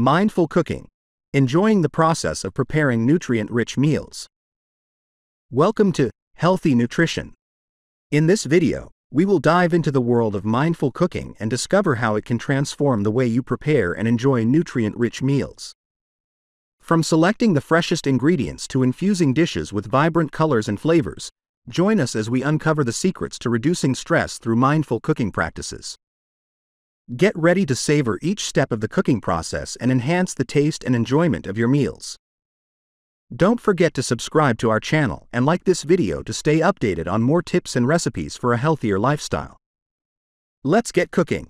Mindful cooking. Enjoying the process of preparing nutrient-rich meals. Welcome to Healthy Nutrition. In this video, we will dive into the world of mindful cooking and discover how it can transform the way you prepare and enjoy nutrient-rich meals. From selecting the freshest ingredients to infusing dishes with vibrant colors and flavors, join us as we uncover the secrets to reducing stress through mindful cooking practices. Get ready to savor each step of the cooking process and enhance the taste and enjoyment of your meals. Don't forget to subscribe to our channel and like this video to stay updated on more tips and recipes for a healthier lifestyle. Let's get cooking.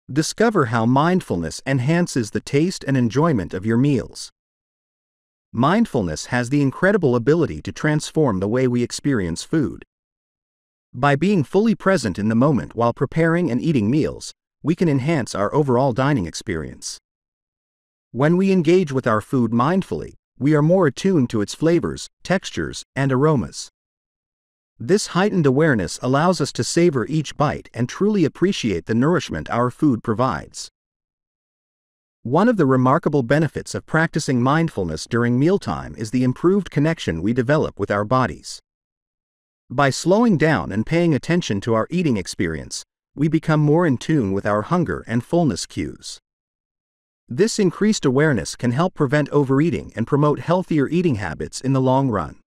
Discover how mindfulness enhances the taste and enjoyment of your meals. Mindfulness has the incredible ability to transform the way we experience food. By being fully present in the moment while preparing and eating meals, we can enhance our overall dining experience. When we engage with our food mindfully, we are more attuned to its flavors, textures, and aromas. This heightened awareness allows us to savor each bite and truly appreciate the nourishment our food provides. One of the remarkable benefits of practicing mindfulness during mealtime is the improved connection we develop with our bodies. By slowing down and paying attention to our eating experience, we become more in tune with our hunger and fullness cues. This increased awareness can help prevent overeating and promote healthier eating habits in the long run.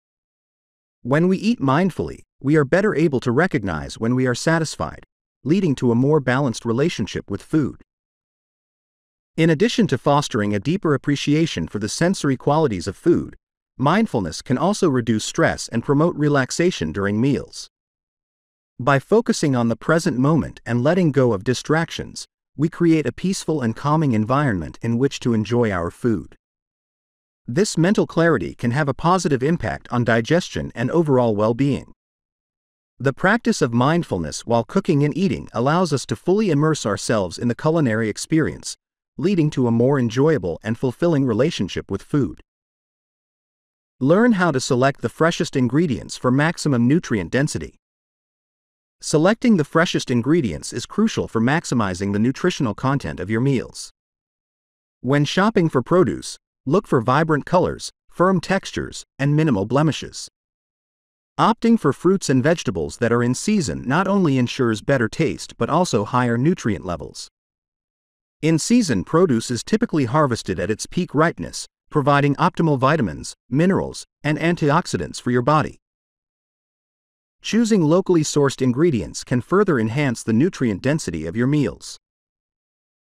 When we eat mindfully, we are better able to recognize when we are satisfied, leading to a more balanced relationship with food. In addition to fostering a deeper appreciation for the sensory qualities of food, mindfulness can also reduce stress and promote relaxation during meals. By focusing on the present moment and letting go of distractions, we create a peaceful and calming environment in which to enjoy our food. This mental clarity can have a positive impact on digestion and overall well-being. The practice of mindfulness while cooking and eating allows us to fully immerse ourselves in the culinary experience, leading to a more enjoyable and fulfilling relationship with food. Learn how to select the freshest ingredients for maximum nutrient density. Selecting the freshest ingredients is crucial for maximizing the nutritional content of your meals. When shopping for produce, look for vibrant colors, firm textures, and minimal blemishes. Opting for fruits and vegetables that are in season not only ensures better taste but also higher nutrient levels. In-season produce is typically harvested at its peak ripeness, providing optimal vitamins, minerals, and antioxidants for your body. Choosing locally sourced ingredients can further enhance the nutrient density of your meals.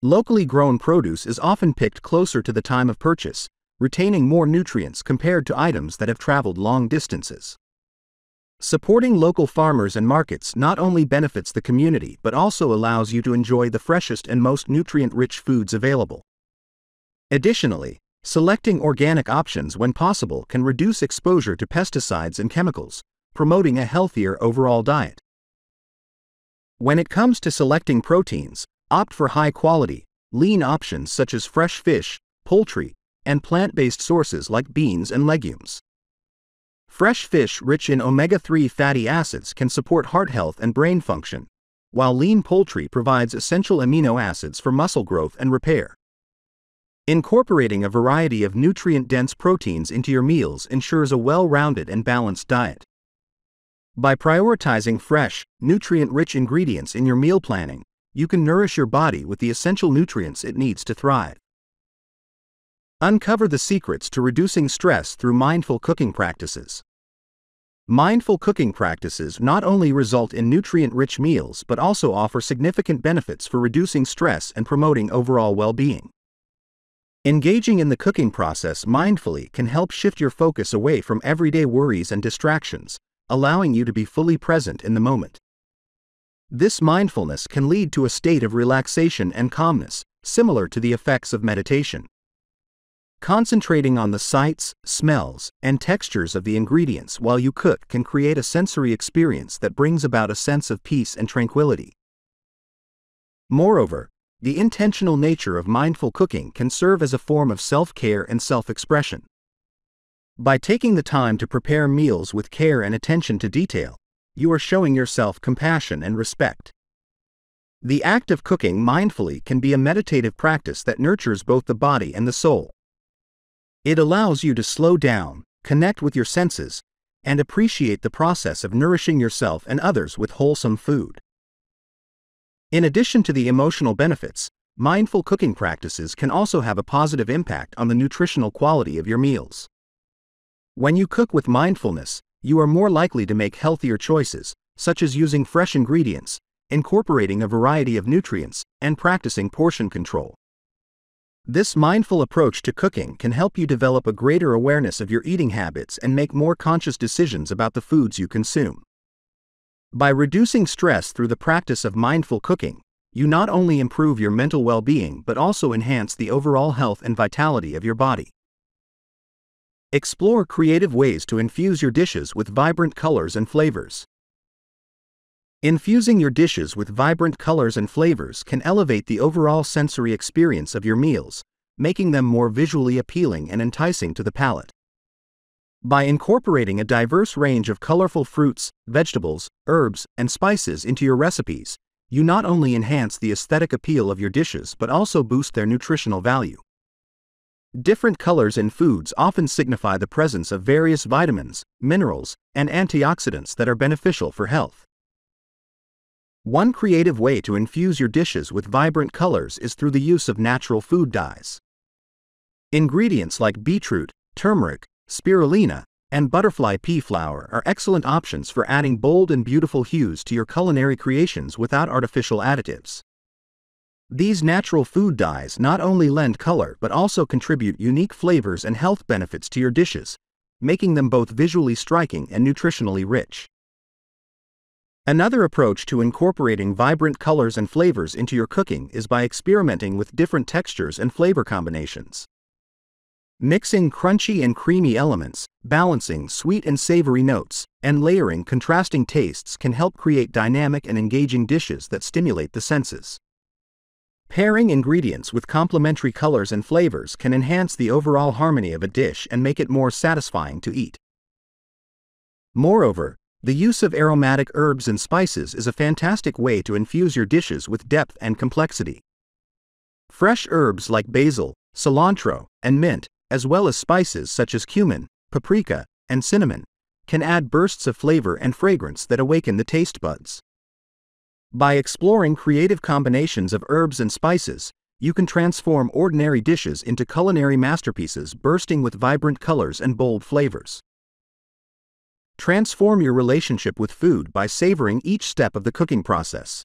Locally grown produce is often picked closer to the time of purchase, retaining more nutrients compared to items that have traveled long distances. Supporting local farmers and markets not only benefits the community but also allows you to enjoy the freshest and most nutrient-rich foods available. Additionally, selecting organic options when possible can reduce exposure to pesticides and chemicals, promoting a healthier overall diet. When it comes to selecting proteins, opt for high-quality, lean options such as fresh fish, poultry, and plant-based sources like beans and legumes. Fresh fish rich in omega-3 fatty acids can support heart health and brain function, while lean poultry provides essential amino acids for muscle growth and repair. Incorporating a variety of nutrient-dense proteins into your meals ensures a well-rounded and balanced diet. By prioritizing fresh, nutrient-rich ingredients in your meal planning, you can nourish your body with the essential nutrients it needs to thrive. Uncover the secrets to reducing stress through mindful cooking practices. Mindful cooking practices not only result in nutrient-rich meals but also offer significant benefits for reducing stress and promoting overall well-being. Engaging in the cooking process mindfully can help shift your focus away from everyday worries and distractions, allowing you to be fully present in the moment. This mindfulness can lead to a state of relaxation and calmness, similar to the effects of meditation. Concentrating on the sights, smells, and textures of the ingredients while you cook can create a sensory experience that brings about a sense of peace and tranquility. Moreover, the intentional nature of mindful cooking can serve as a form of self-care and self-expression. By taking the time to prepare meals with care and attention to detail, you are showing yourself compassion and respect. The act of cooking mindfully can be a meditative practice that nurtures both the body and the soul. It allows you to slow down, connect with your senses, and appreciate the process of nourishing yourself and others with wholesome food. In addition to the emotional benefits, mindful cooking practices can also have a positive impact on the nutritional quality of your meals. When you cook with mindfulness, you are more likely to make healthier choices, such as using fresh ingredients, incorporating a variety of nutrients, and practicing portion control. This mindful approach to cooking can help you develop a greater awareness of your eating habits and make more conscious decisions about the foods you consume. By reducing stress through the practice of mindful cooking, you not only improve your mental well-being but also enhance the overall health and vitality of your body. Explore creative ways to infuse your dishes with vibrant colors and flavors. Infusing your dishes with vibrant colors and flavors can elevate the overall sensory experience of your meals, making them more visually appealing and enticing to the palate. By incorporating a diverse range of colorful fruits, vegetables, herbs, and spices into your recipes, you not only enhance the aesthetic appeal of your dishes but also boost their nutritional value. Different colors in foods often signify the presence of various vitamins, minerals, and antioxidants that are beneficial for health. One creative way to infuse your dishes with vibrant colors is through the use of natural food dyes. Ingredients like beetroot, turmeric, spirulina, and butterfly pea flower are excellent options for adding bold and beautiful hues to your culinary creations without artificial additives. These natural food dyes not only lend color but also contribute unique flavors and health benefits to your dishes, making them both visually striking and nutritionally rich. Another approach to incorporating vibrant colors and flavors into your cooking is by experimenting with different textures and flavor combinations. Mixing crunchy and creamy elements, balancing sweet and savory notes, and layering contrasting tastes can help create dynamic and engaging dishes that stimulate the senses. Pairing ingredients with complementary colors and flavors can enhance the overall harmony of a dish and make it more satisfying to eat. Moreover, the use of aromatic herbs and spices is a fantastic way to infuse your dishes with depth and complexity. Fresh herbs like basil, cilantro, and mint, as well as spices such as cumin, paprika, and cinnamon, can add bursts of flavor and fragrance that awaken the taste buds. By exploring creative combinations of herbs and spices, you can transform ordinary dishes into culinary masterpieces bursting with vibrant colors and bold flavors. Transform your relationship with food by savoring each step of the cooking process.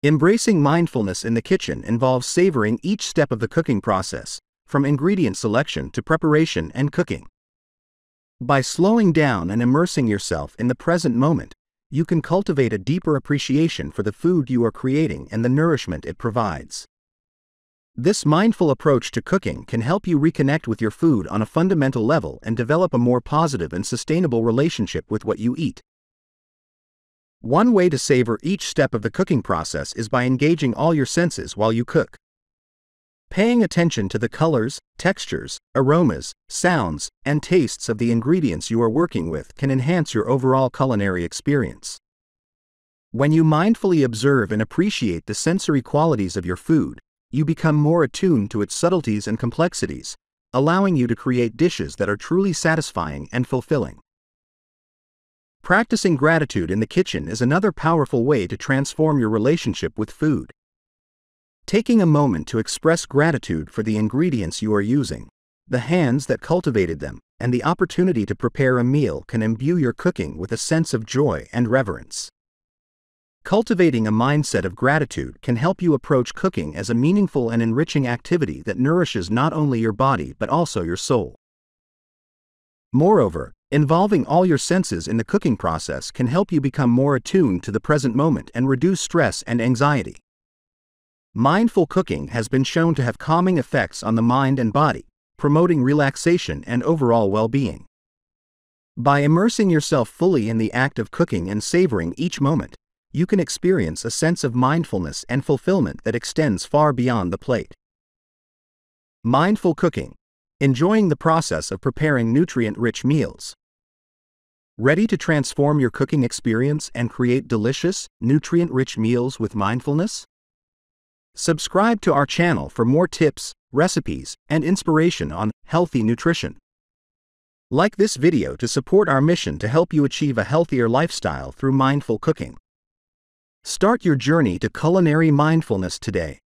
Embracing mindfulness in the kitchen involves savoring each step of the cooking process, from ingredient selection to preparation and cooking. By slowing down and immersing yourself in the present moment, you can cultivate a deeper appreciation for the food you are creating and the nourishment it provides. This mindful approach to cooking can help you reconnect with your food on a fundamental level and develop a more positive and sustainable relationship with what you eat. One way to savor each step of the cooking process is by engaging all your senses while you cook. Paying attention to the colors, textures, aromas, sounds, and tastes of the ingredients you are working with can enhance your overall culinary experience. When you mindfully observe and appreciate the sensory qualities of your food, you become more attuned to its subtleties and complexities, allowing you to create dishes that are truly satisfying and fulfilling. Practicing gratitude in the kitchen is another powerful way to transform your relationship with food. Taking a moment to express gratitude for the ingredients you are using, the hands that cultivated them, and the opportunity to prepare a meal can imbue your cooking with a sense of joy and reverence. Cultivating a mindset of gratitude can help you approach cooking as a meaningful and enriching activity that nourishes not only your body but also your soul. Moreover, involving all your senses in the cooking process can help you become more attuned to the present moment and reduce stress and anxiety. Mindful cooking has been shown to have calming effects on the mind and body, promoting relaxation and overall well-being. By immersing yourself fully in the act of cooking and savoring each moment, you can experience a sense of mindfulness and fulfillment that extends far beyond the plate. Mindful cooking, enjoying the process of preparing nutrient-rich meals. Ready to transform your cooking experience and create delicious, nutrient-rich meals with mindfulness? Subscribe to our channel for more tips, recipes, and inspiration on healthy nutrition. Like this video to support our mission to help you achieve a healthier lifestyle through mindful cooking. Start your journey to culinary mindfulness today.